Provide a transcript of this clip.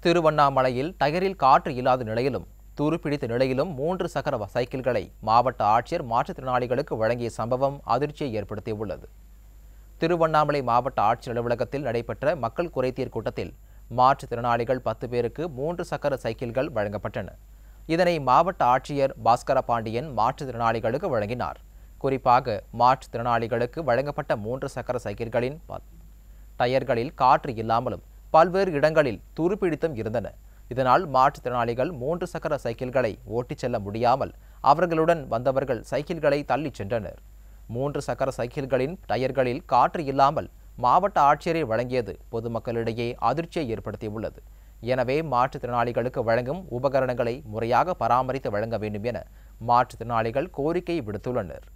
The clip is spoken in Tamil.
திருவண்ணாமலையில் டயரில் காற்று இல்லாத நிலையிலும் துருப்பிடித்த நிலையிலும் 3 சக்கர சைக்கிள்களை மாவட்ட ஆட்சியர் மாற்றுத்திறனாளிகளுக்கு வழங்கிய சம்பவம் அதிர்ச்சியை ஏற்படுத்தியுள்ளது. திருவண்ணாமலை மாவட்ட ஆட்சியர் அலுவலகத்தில் நடைபெற்ற மக்கள் குறைதீர் கூட்டத்தில் மாற்றுத்திறனாளிகள் 10 பேருக்கு 3 சக்கர சைக்கிள்கள் வழங்கப்பட்டன. இதனை மாவட்ட ஆட்சியர் பாஸ்கர பாண்டியன் மாற்றுத்திறனாளிகளுக்கு வழங்கினார். குறிப்பாக மாற்றுத்திறனாளிகளுக்கு வழங்கப்பட்ட 3 சக்கர சைக்கிள்களின் டயர்களில் காற்று இல்லாமலும் பல்வேறு இடங்களில் துருப்பிடித்தும் இருந்தன. இதனால் மாற்றுத்திறனாளிகள் 3 சக்கர சைக்கிள்களை ஓட்டிச் செல்ல முடியாமல் அவர்களுடன் வந்தவர்கள் சைக்கிள்களை தள்ளிச் சென்றனர். 3 சக்கர சைக்கிள்களின் டயர்களில் காற்று இல்லாமல் மாவட்ட ஆட்சியரை வழங்கியது பொதுமக்களிடையே அதிர்ச்சியை ஏற்படுத்தியுள்ளது. எனவே மாற்றுத்திறனாளிகளுக்கு வழங்கும் உபகரணங்களை முறையாக பராமரித்து வழங்க வேண்டும் என மாற்றுத்திறனாளிகள் கோரிக்கை விடுத்துள்ளனர்.